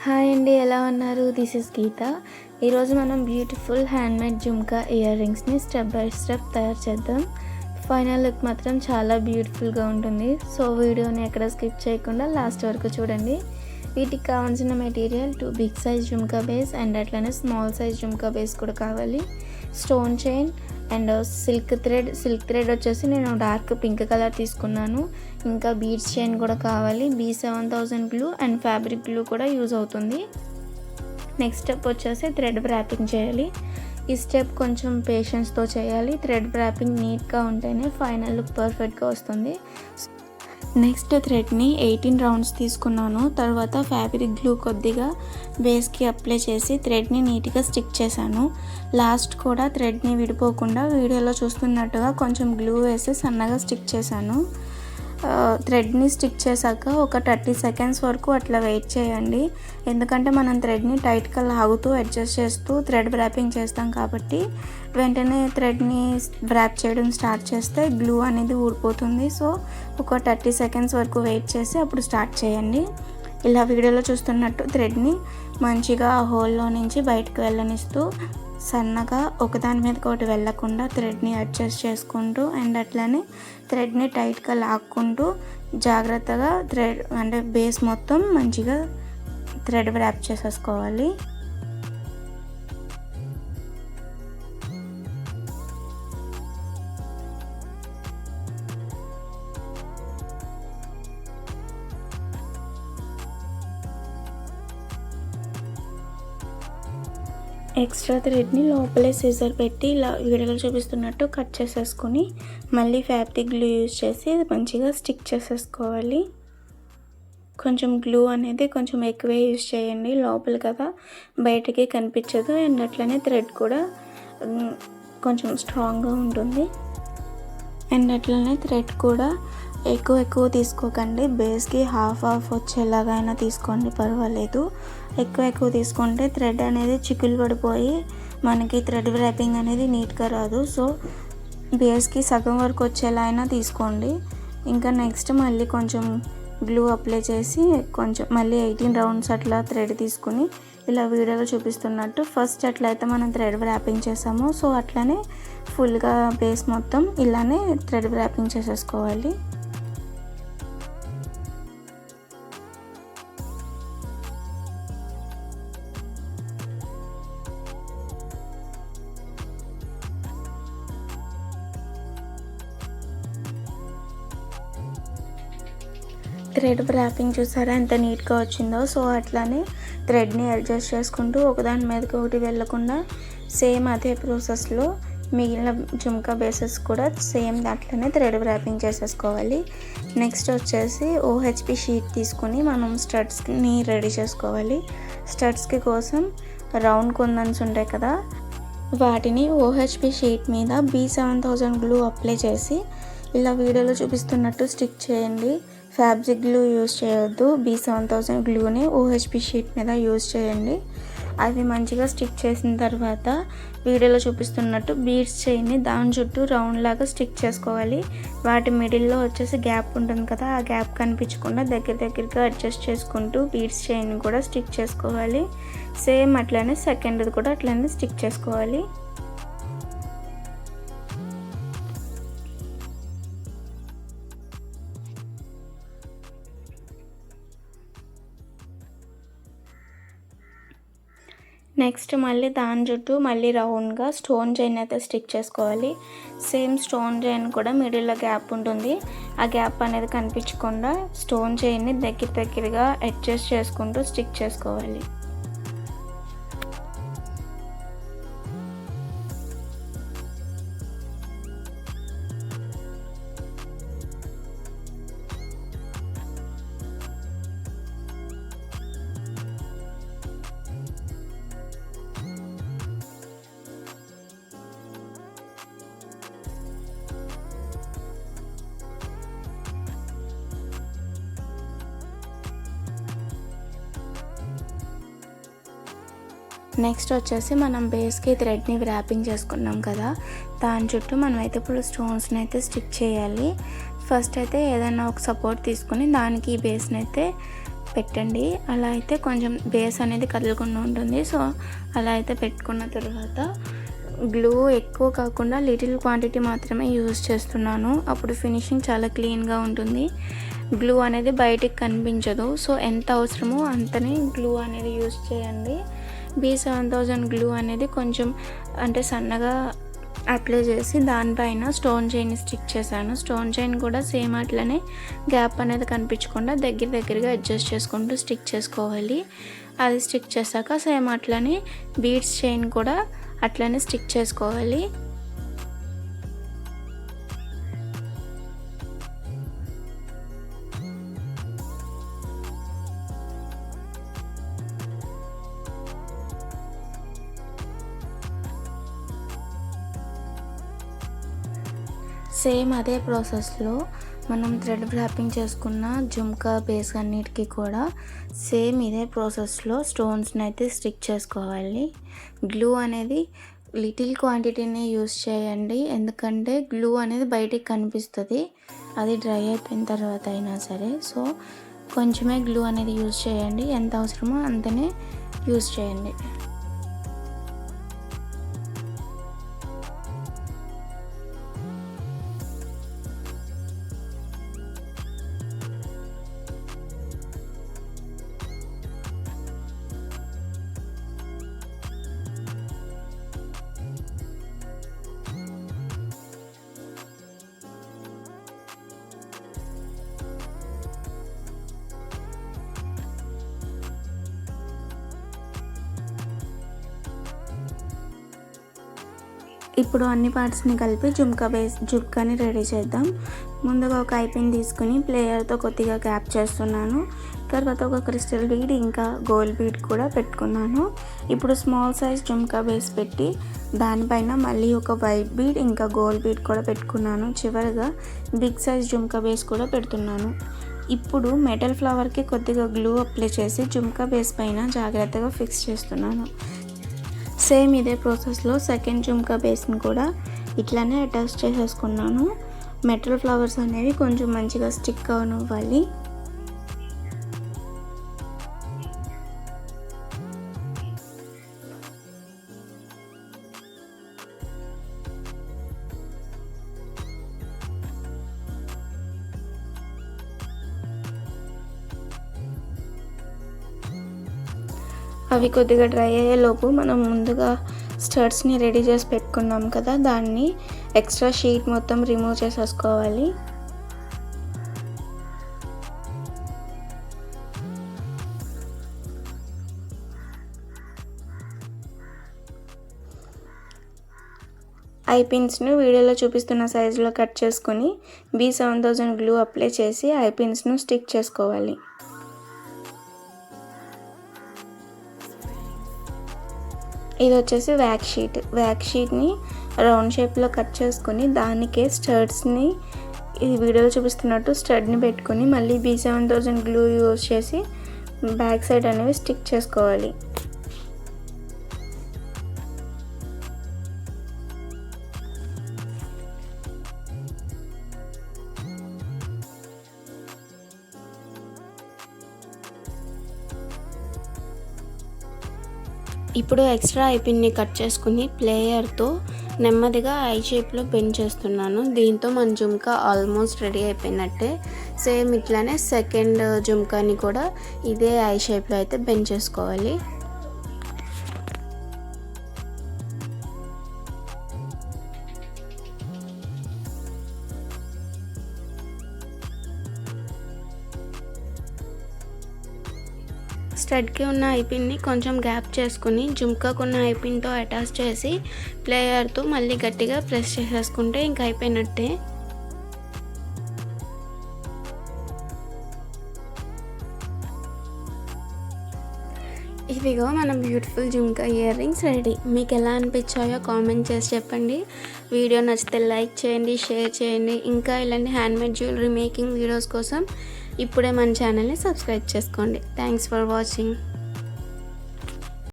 Hi అండి, ఎలా ఉన్నారు? This is Geetha. ఈరోజు మనం బ్యూటిఫుల్ హ్యాండ్మేడ్ జుమ్కా ఇయర్ రింగ్స్ని స్టెప్ బై స్టెప్ తయారు చేద్దాం. ఫైనల్ లుక్ మాత్రం చాలా బ్యూటిఫుల్గా ఉంటుంది. సో వీడియోని ఎక్కడ స్కిప్ చేయకుండా లాస్ట్ వరకు చూడండి. వీటికి కావాల్సిన material 2 big size jhumka base and అట్లనే స్మాల్ సైజ్ జుమ్కా బేస్ కూడా కావాలి. Stone chain and silk thread వచ్చేసి నేను డార్క్ పింక్ కలర్ తీసుకున్నాను. ఇంకా బీడ్స్ చైన్ కూడా కావాలి. B7000 glue and fabric glue కూడా యూజ్ అవుతుంది. నెక్స్ట్ స్టెప్ వచ్చేసి థ్రెడ్ ర్యాపింగ్ చేయాలి. ఈ స్టెప్ కొంచెం పేషెన్స్తో చేయాలి. థ్రెడ్ ర్యాపింగ్ నీట్గా ఉంటేనే ఫైనల్ లుక్ పర్ఫెక్ట్గా వస్తుంది. నెక్స్ట్ థ్రెడ్ని 18 రౌండ్స్ తీసుకున్నాను. తర్వాత ఫ్యాబ్రిక్ గ్లూ కొద్దిగా బేస్కి అప్లై చేసి థ్రెడ్ని నీట్గా స్టిక్ చేశాను. లాస్ట్ కూడా థ్రెడ్ని విడిపోకుండా వీడియోలో చూస్తున్నట్టుగా కొంచెం గ్లూ వేసి సన్నగా స్టిక్ చేశాను. థ్రెడ్ని స్టిక్ చేశాక ఒక 30 సెకండ్స్ వరకు అట్లా వెయిట్ చేయండి. ఎందుకంటే మనం థ్రెడ్ని టైట్గా లాగుతూ అడ్జస్ట్ చేస్తూ థ్రెడ్ ర్యాపింగ్ చేస్తాం కాబట్టి వెంటనే థ్రెడ్ని ర్యాప్ చేయడం స్టార్ట్ చేస్తే గ్లూ అనేది ఊడిపోతుంది. సో ఒక 30 సెకండ్స్ వరకు వెయిట్ చేసి అప్పుడు స్టార్ట్ చేయండి. ఇలా వీడియోలో చూస్తున్నట్టు థ్రెడ్ని మంచిగా హోల్లో నుంచి బయటకు వెళ్ళనిస్తూ సన్నగా ఒకదాని మీదకి ఒకటి వెళ్ళకుండా థ్రెడ్ని అడ్జస్ట్ చేసుకుంటూ అండ్ అట్లనే థ్రెడ్ని టైట్గా లాక్కుంటూ జాగ్రత్తగా థ్రెడ్ అంటే బేస్ మొత్తం మంచిగా థ్రెడ్ ర్యాప్ చేసేసుకోవాలి. ఎక్స్ట్రా థ్రెడ్ని లోపలే సిజర్ పెట్టి ఇలా వీడియోలో చూపిస్తున్నట్టు కట్ చేసేసుకొని మళ్ళీ ఫ్యాబ్రిక్ గ్లూ యూజ్ చేసి మంచిగా స్టిక్ చేసేసుకోవాలి. కొంచెం గ్లూ అనేది కొంచెం ఎక్కువే యూజ్ చేయండి, లోపల కదా బయటికి కనిపించదు అండ్ అట్లనే థ్రెడ్ కూడా కొంచెం స్ట్రాంగ్గా ఉంటుంది. అండ్ అట్లనే థ్రెడ్ కూడా ఎక్కువ తీసుకోకండి. బేస్కి హాఫ్ వచ్చేలాగైనా తీసుకోండి, పర్వాలేదు. ఎక్కువ తీసుకుంటే థ్రెడ్ అనేది చిక్కులు పడిపోయి మనకి థ్రెడ్ ర్యాపింగ్ అనేది నీట్గా రాదు. సో బేస్కి సగం వరకు వచ్చేలా అయినా తీసుకోండి. ఇంకా నెక్స్ట్ మళ్ళీ కొంచెం గ్లూ అప్లై చేసి కొంచెం మళ్ళీ 18 రౌండ్స్ అట్లా థ్రెడ్ తీసుకుని ఇలా వీడియోలో చూపిస్తున్నట్టు ఫస్ట్ ఎట్లయితే మనం థ్రెడ్ ర్యాపింగ్ చేసామో సో అట్లనే ఫుల్గా బేస్ మొత్తం ఇలానే థ్రెడ్ ర్యాపింగ్ చేసేసుకోవాలి. థ్రెడ్ ర్యాపింగ్ చూసారా ఎంత నీట్గా వచ్చిందో. సో అట్లానే థ్రెడ్ని అడ్జస్ట్ చేసుకుంటూ ఒకదాని మీదకి ఒకటి వెళ్ళకుండా సేమ్ అదే ప్రాసెస్లో మిగిలిన జుమ్కా బేసెస్ కూడా సేమ్ దాంట్లోనే థ్రెడ్ ర్యాపింగ్ చేసేసుకోవాలి. నెక్స్ట్ వచ్చేసి OHP షీట్ తీసుకుని మనం స్టడ్స్ని రెడీ చేసుకోవాలి. స్టడ్స్కి కోసం రౌండ్ కుందన్స్ ఉంటాయి కదా, వాటిని OHP షీట్ మీద B7000 గ్లూ అప్లై చేసి ఇలా వీడియోలో చూపిస్తున్నట్టు స్టిక్ చేయండి. ఫ్యాబ్రిక్ గ్లూ యూజ్ చేయొద్దు, B7000 గ్లూని OHP షీట్ మీద యూజ్ చేయండి. అవి మంచిగా స్టిక్ చేసిన తర్వాత వీడియోలో చూపిస్తున్నట్టు బీడ్స్ చైన్ని దాని చుట్టూ రౌండ్ లాగా స్టిక్ చేసుకోవాలి. వాటి మిడిల్లో వచ్చేసి గ్యాప్ ఉంటుంది కదా, ఆ గ్యాప్ కనిపించకుండా దగ్గరగా అడ్జస్ట్ చేసుకుంటూ బీడ్స్ చైన్ కూడా స్టిక్ చేసుకోవాలి. సేమ్ అట్లనే సెకండ్ది కూడా అట్లనే స్టిక్ చేసుకోవాలి. నెక్స్ట్ మళ్ళీ దాని చుట్టూ మళ్ళీ రౌండ్గా స్టోన్ చైన్ అయితే స్టిక్ చేసుకోవాలి. సేమ్ స్టోన్ చైన్ కూడా మిడిల్లో గ్యాప్ ఉంటుంది, ఆ గ్యాప్ అనేది కనిపించకుండా స్టోన్ చైన్ని దగ్గరగా అడ్జస్ట్ చేసుకుంటూ స్టిక్ చేసుకోవాలి. నెక్స్ట్ వచ్చేసి మనం బేస్కి థ్రెడ్ని ర్యాపింగ్ చేసుకున్నాం కదా, దాని చుట్టూ మనం అయితే ఇప్పుడు స్టోన్స్ని అయితే స్టిక్ చేయాలి. ఫస్ట్ అయితే ఏదైనా ఒక సపోర్ట్ తీసుకుని దానికి ఈ బేస్ని అయితే పెట్టండి. అలా అయితే కొంచెం బేస్ అనేది కదలకుండా ఉంటుంది. సో అలా అయితే పెట్టుకున్న తర్వాత గ్లూ ఎక్కువ కాకుండా లిటిల్ క్వాంటిటీ మాత్రమే యూజ్ చేస్తున్నాను. అప్పుడు ఫినిషింగ్ చాలా క్లీన్గా ఉంటుంది, గ్లూ అనేది బయటికి కనిపించదు. సో ఎంత అవసరమో అంతనే గ్లూ అనేది యూజ్ చేయండి. B7000 గ్లూ అనేది కొంచెం అంటే సన్నగా అప్లై చేసి దానిపైన స్టోన్ చైన్ స్టిక్ చేశాను. స్టోన్ చైన్ కూడా సేమ్ అట్లనే గ్యాప్ అనేది కనిపించకుండా దగ్గరగా అడ్జస్ట్ చేసుకుంటూ స్టిక్ చేసుకోవాలి. అది స్టిక్ చేశాక సేమ్ అట్లనే బీడ్స్ చైన్ కూడా అట్లనే స్టిక్ చేసుకోవాలి. సేమ్ అదే ప్రాసెస్లో మనం థ్రెడ్ ర్యాపింగ్ చేసుకున్న జుమ్కా బేస్ అన్నిటికీ కూడా సేమ్ ఇదే ప్రాసెస్లో స్టోన్స్ని అయితే స్టిక్ చేసుకోవాలి. గ్లూ అనేది లిటిల్ క్వాంటిటీనే యూస్ చేయండి, ఎందుకంటే గ్లూ అనేది బయటికి కనిపిస్తుంది అది డ్రై అయిపోయిన తర్వాత అయినా సరే. సో కొంచెమే గ్లూ అనేది యూస్ చేయండి, ఎంత అవసరమో అంతనే యూస్ చేయండి. ఇప్పుడు అన్ని పార్ట్స్ని కలిపి జుమ్కాని రెడీ చేద్దాం. ముందుగా ఒక ఐపిన్ తీసుకుని ప్లేయర్తో కొద్దిగా క్యాప్ చేస్తున్నాను. తర్వాత ఒక క్రిస్టల్ బీడ్ ఇంకా గోల్డ్ బీడ్ కూడా పెట్టుకున్నాను. ఇప్పుడు స్మాల్ సైజ్ జుమ్కా బేస్ పెట్టి దానిపైన మళ్ళీ ఒక వైట్ బీడ్ ఇంకా గోల్డ్ బీడ్ కూడా పెట్టుకున్నాను. చివరిగా బిగ్ సైజ్ జుమ్కా బేస్ కూడా పెడుతున్నాను. ఇప్పుడు మెటల్ ఫ్లవర్కి కొద్దిగా గ్లూ అప్లై చేసి జుమ్కా బేస్ పైన జాగ్రత్తగా ఫిక్స్ చేస్తున్నాను. సేమ్ ఇదే ప్రాసెస్లో సెకండ్ జుమ్కా బేస్ని కూడా ఇట్లానే అటాచ్ చేసేసుకున్నాను. మెటల్ ఫ్లవర్స్ అనేవి కొంచెం మంచిగా స్టిక్ అవ్వాలి. అవి కొద్దిగా డ్రై అయ్యేలోపు మనం ముందుగా స్టడ్స్ని రెడీ చేసి పెట్టుకున్నాం కదా, దాన్ని ఎక్స్ట్రా షీట్ మొత్తం రిమూవ్ చేసేసుకోవాలి. ఐపిన్స్ను వీడియోలో చూపిస్తున్న సైజులో కట్ చేసుకొని B7000 గ్లూ అప్లై చేసి ఐపిన్స్ను స్టిక్ చేసుకోవాలి. ఇది వచ్చేసి వ్యాక్ షీట్ని రౌండ్ షేప్లో కట్ చేసుకొని దానికే స్టడ్స్ని ఈ వీడియోలో చూపిస్తున్నట్టు స్టడ్ని పెట్టుకొని మళ్ళీ B7000 గ్లూ యూజ్ చేసి బ్యాక్ సైడ్ అనేవి స్టిక్ చేసుకోవాలి. ఇప్పుడు ఎక్స్ట్రా ఐపిన్ని కట్ చేసుకుని ప్లేయర్తో నెమ్మదిగా ఐ షేప్లో బెండ్ చేస్తున్నాను. దీంతో మన జుమ్కా ఆల్మోస్ట్ రెడీ అయిపోయినట్టే. సేమ్ ఇట్లానే సెకండ్ జుమ్కాని కూడా ఇదే ఐ షేప్లో అయితే బెండ్ చేసుకోవాలి. స్టడ్కి ఉన్న ఐపిన్ని కొంచెం గ్యాప్ చేసుకుని జుమ్కాకున్న ఐపిన్తో అటాచ్ చేసి ప్లేయర్తో మళ్ళీ గట్టిగా ప్రెస్ చేసేసుకుంటే ఇంక అయిపోయినట్టే. ఇదిగో మన beautiful jhumka ear rings ready. మీకు ఎలా అనిపించాయో కామెంట్ చేసి చెప్పండి. వీడియో నచ్చితే లైక్ చేయండి, షేర్ చేయండి. ఇంకా ఇలాంటి హ్యాండ్మేడ్ జ్యువెలరీ మేకింగ్ వీడియోస్ కోసం ఇప్పుడే మన ఛానల్ని సబ్స్క్రైబ్ చేసుకోండి. Thanks for watching.